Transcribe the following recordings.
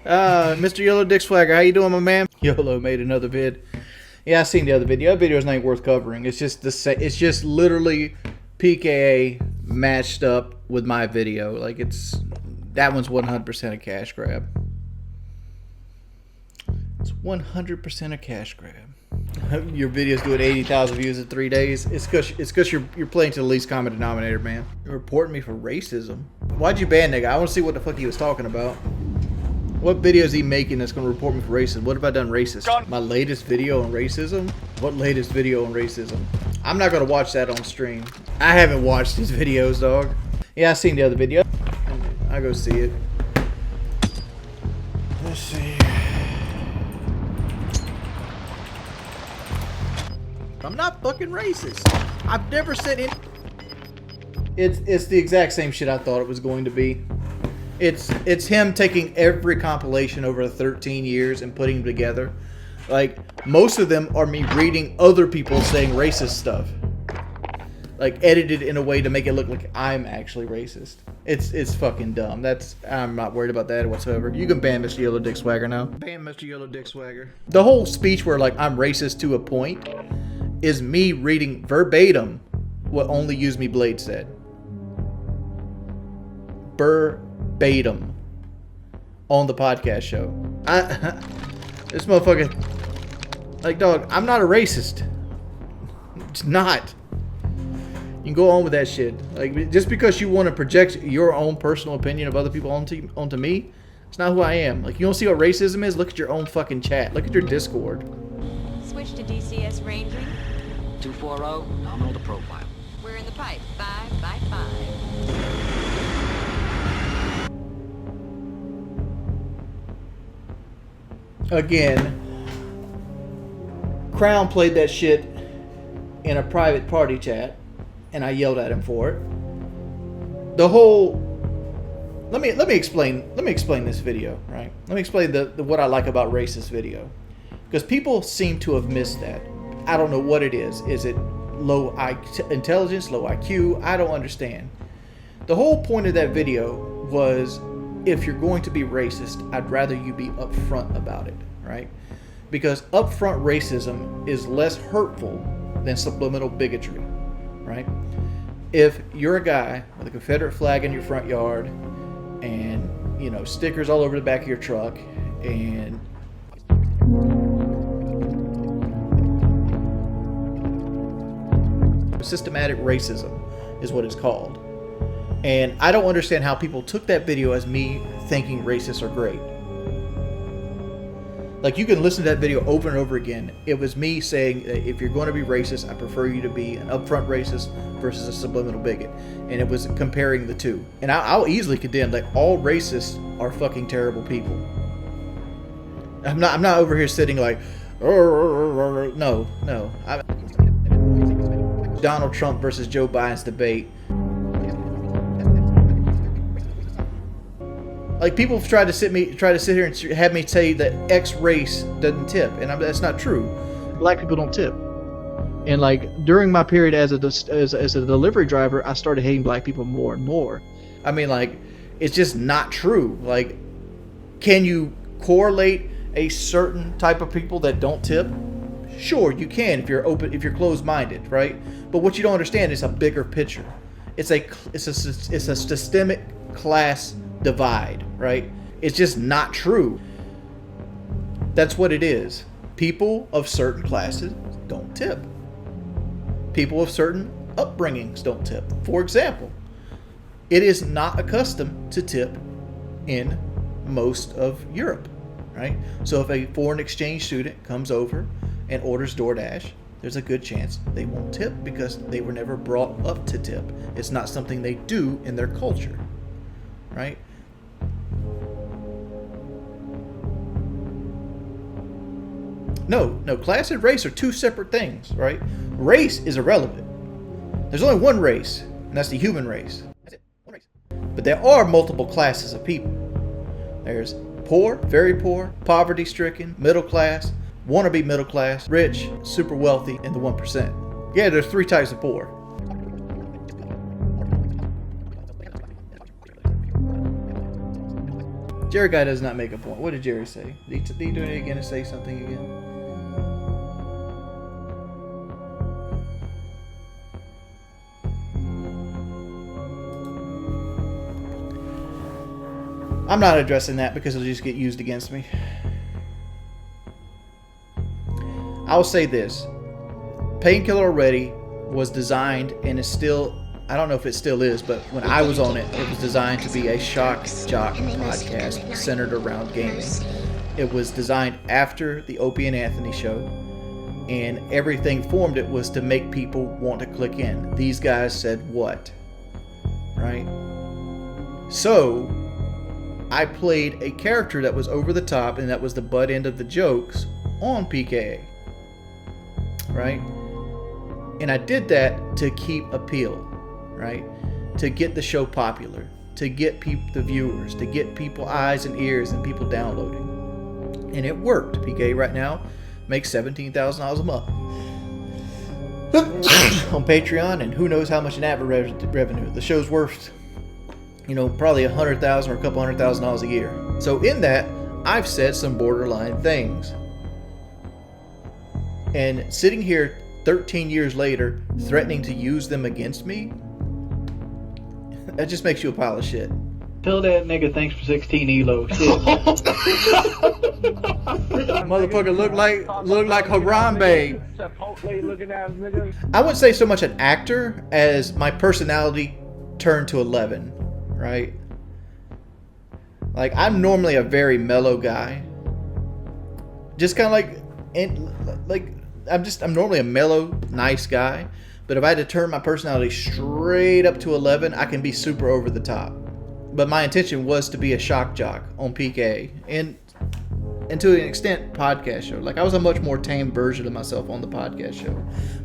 Mr. Yellow Dick Swagger, how you doing, my man? YOLO made another id. Yeah, I seen the other video. That video's not worth covering. It's just it's just literally PKA matched up with my video. Like that one's 100% a cash grab. It's 100% a cash grab. Your video's doing 80,000 views in 3 days. It's because you're playing to the least common denominator, man. You're reporting me for racism. Why'd you ban that guy? I want to see what the fuck he was talking about. What video is he making that's going to report me for racism? What have I done racist? My latest video on racism? What latest video on racism? I'm not going to watch that on stream. I haven't watched these videos, dog. Yeah, I seen the other video. I'll go see it. Let's see. I'm not fucking racist. I've never said it. It's the exact same shit I thought it was going to be. It's him taking every compilation over 13 years and putting them together. Like, most of them are me reading other people saying racist stuff. Like, edited in a way to make it look like I'm actually racist. It's fucking dumb. I'm not worried about that whatsoever. You can ban Mr. Yellow Dick Swagger now. Ban Mr. Yellow Dick Swagger. The whole speech where, like, I'm racist to a point is me reading verbatim what Only Use Me Blade said. Verbatim on the podcast show. This motherfucker, like, dog, I'm not a racist. It's not. You can go on with that shit. Like, just because you want to project your own personal opinion of other people onto me, it's not who I am. Like, you don't see what racism is? Look at your own fucking chat. Look at your Discord. Switch to DCS ranging. 240, nominal to profile. We're in the pipe. 5 by 5. Again, Crown played that shit in a private party chat, and I yelled at him for it. The whole let me explain this video, right? Let me explain the what I like about racist video, because people seem to have missed that. I don't know what it is. Is it low intelligence, low IQ? I don't understand. The whole point of that video was, if you're going to be racist, I'd rather you be upfront about it, right? Because upfront racism is less hurtful than subliminal bigotry, right? If you're a guy with a Confederate flag in your front yard and, you know, stickers all over the back of your truck and systematic racism is what it's called. And I don't understand how people took that video as me thinking racists are great. Like, you can listen to that video over and over again. It was me saying that if you're going to be racist, I prefer you to be an upfront racist versus a subliminal bigot. And it was comparing the two. And I'll easily condemn that all racists are fucking terrible people. I'm not over here sitting like, no. Donald Trump versus Joe Biden's debate. Like, people try to sit here and have me say that X race doesn't tip, and that's not true. Black people don't tip. And, like, during my period as a delivery driver, I started hating black people more and more. I mean, like, it's just not true. Like, can you correlate a certain type of people that don't tip? Sure, you can if you're open, if you're closed-minded, right? But what you don't understand is a bigger picture. It's a systemic class divide, right? It's just not true. That's what it is. People of certain classes don't tip. People of certain upbringings don't tip. For example, it is not accustomed to tip in most of Europe, right? So if a foreign exchange student comes over and orders DoorDash, there's a good chance they won't tip because they were never brought up to tip. It's not something they do in their culture, right? No, class and race are two separate things, right? Race is irrelevant. There's only one race, and that's the human race. That's it, one race. But there are multiple classes of people. There's poor, very poor, poverty-stricken, middle class, wannabe middle class, rich, super wealthy, and the 1%. Yeah, there's 3 types of poor. Jerry guy does not make a point. What did Jerry say? Did he do it again and say something again? I'm not addressing that because it'll just get used against me. I'll say this. Painkiller Already was designed and is still, I don't know if it still is, but when I was on it, it was designed to be a shock jock podcast centered around gaming. It was designed after the Opie and Anthony show, and everything formed it was to make people want to click in. These guys said what? Right? So, I played a character that was over the top, and that was the butt end of the jokes on PKA. Right? And I did that to keep appeal, right? To get the show popular, to get the viewers, to get people eyes and ears and people downloading. And it worked. PKA right now makes $17,000 a month on Patreon, and who knows how much in ad revenue. The show's worth, probably $100,000 or a couple $100,000 a year. So in that, I've said some borderline things. And sitting here 13 years later, threatening to use them against me, that just makes you a pile of shit. Tell that nigga thanks for 16 elo. Shit. Motherfucker look like Harambe. I wouldn't say so much an actor as my personality turned to 11, right? Like, I'm normally a very mellow guy. Just kind of I'm normally a mellow, nice guy. But if I had to turn my personality straight up to 11, I can be super over the top. But my intention was to be a shock jock on PKA. And to an extent, podcast show. Like, I was a much more tame version of myself on the podcast show.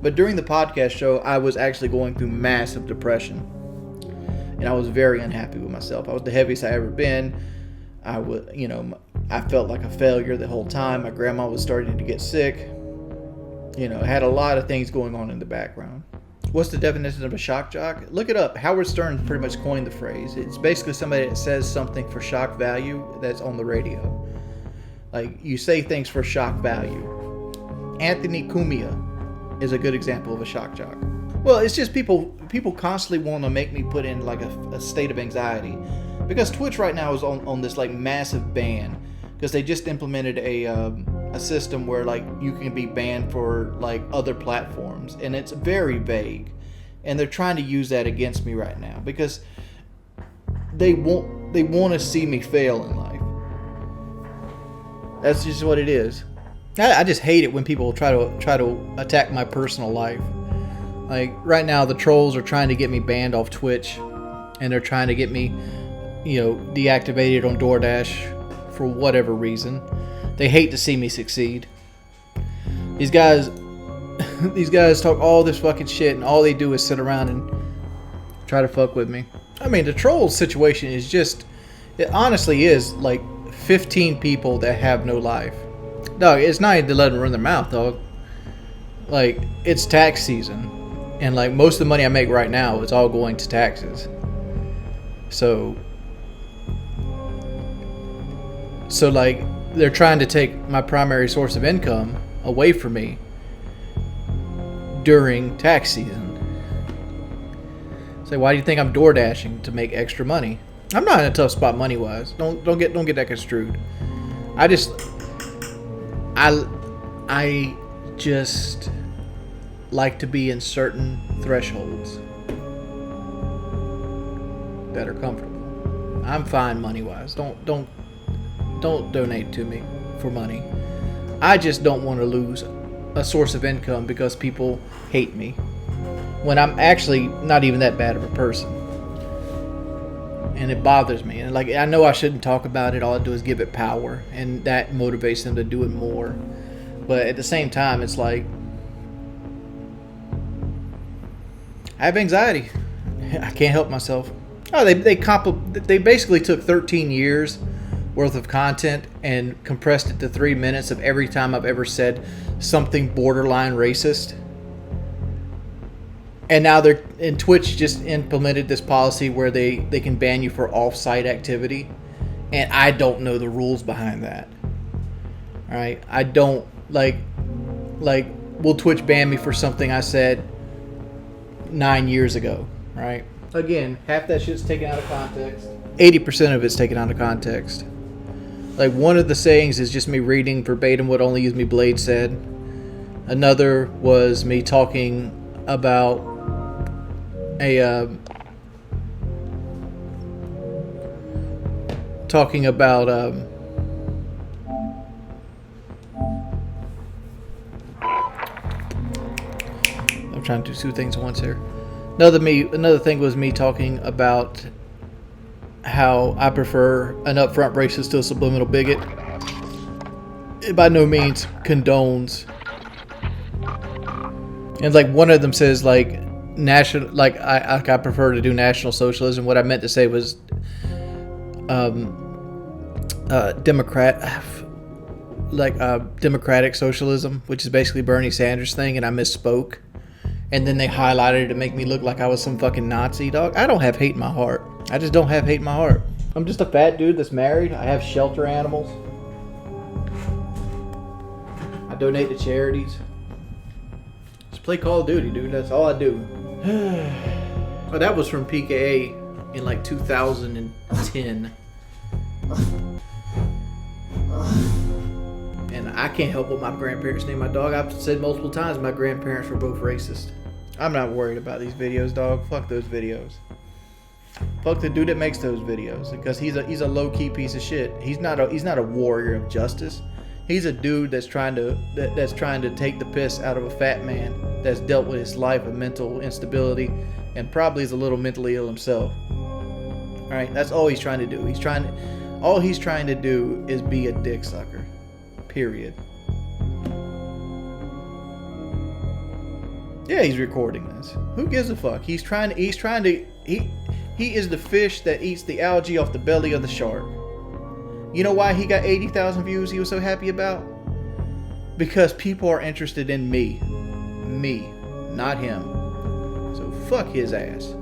But during the podcast show, I was actually going through massive depression. And I was very unhappy with myself. I was the heaviest I ever been. I felt like a failure the whole time. My grandma was starting to get sick. I had a lot of things going on in the background. What's the definition of a shock jock? Look it up. Howard Stern pretty much coined the phrase. It's basically somebody that says something for shock value that's on the radio. Like, you say things for shock value. Anthony Cumia is a good example of a shock jock. Well, it's just people constantly want to make me put in like a state of anxiety. Because Twitch right now is on this like massive ban. Because they just implemented a system where like you can be banned for like other platforms, and it's very vague, and they're trying to use that against me right now because they want to see me fail in life. That's just what it is. I just hate it when people try to attack my personal life. Like right now, the trolls are trying to get me banned off Twitch, and they're trying to get me, deactivated on DoorDash for whatever reason. They hate to see me succeed. These guys talk all this fucking shit, and all they do is sit around and try to fuck with me. I mean, the troll situation is it honestly is like 15 people that have no life. Dog, it's not even to let them run their mouth, dog. Like, it's tax season, and like most of the money I make right now is all going to taxes. So like, they're trying to take my primary source of income away from me during tax season. Say, why do you think I'm door dashing to make extra money? I'm not in a tough spot money wise. Don't get that construed. I just like to be in certain thresholds that are comfortable. I'm fine money wise. Don't donate to me for money. I just don't want to lose a source of income because people hate me when I'm actually not even that bad of a person. And it bothers me. And like, I know I shouldn't talk about it. All I do is give it power, and that motivates them to do it more. But at the same time, it's like, I have anxiety. I can't help myself. Oh, they basically took 13 years worth of content and compressed it to 3 minutes of every time I've ever said something borderline racist. And now Twitch just implemented this policy where they can ban you for off-site activity. and I don't know the rules behind that. All right, I don't like will Twitch ban me for something I said 9 years ago, right? Again, half that shit's taken out of context. 80% of it's taken out of context. Like, one of the sayings is just me reading verbatim what Only Use Me Blade said. Another was me talking about I'm trying to do two things at once here. Another thing was me talking about how I prefer an upfront racist to a subliminal bigot. It by no means condones. And like one of them says like national, like I prefer to do National Socialism. What I meant to say was democratic socialism, which is basically Bernie Sanders thing, and I misspoke. And then they highlighted it to make me look like I was some fucking Nazi, dog. I don't have hate in my heart. I just don't have hate in my heart. I'm just a fat dude that's married. I have shelter animals. I donate to charities. Just play Call of Duty, dude. That's all I do. Oh, that was from PKA in like 2010. And I can't help what my grandparents named my dog. I've said multiple times my grandparents were both racist. I'm not worried about these videos, dog. Fuck those videos. Fuck the dude that makes those videos, because he's a low-key piece of shit. He's not a warrior of justice. He's a dude that's trying to take the piss out of a fat man that's dealt with his life of mental instability and probably is a little mentally ill himself. All right, that's all he's trying to do. All he's trying to do is be a dick sucker. Period. Yeah, he's recording this. Who gives a fuck? He is the fish that eats the algae off the belly of the shark. You know why he got 80,000 views he was so happy about? Because people are interested in me. Me, not him. So fuck his ass.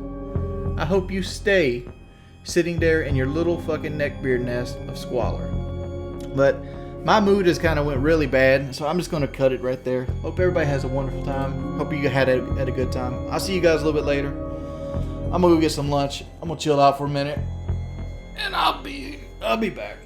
I hope you stay sitting there in your little fucking neckbeard nest of squalor. But my mood has kind of went really bad, so I'm just going to cut it right there. Hope everybody has a wonderful time. Hope you had a good time. I'll see you guys a little bit later. I'm going to go get some lunch. I'm going to chill out for a minute. And I'll be back.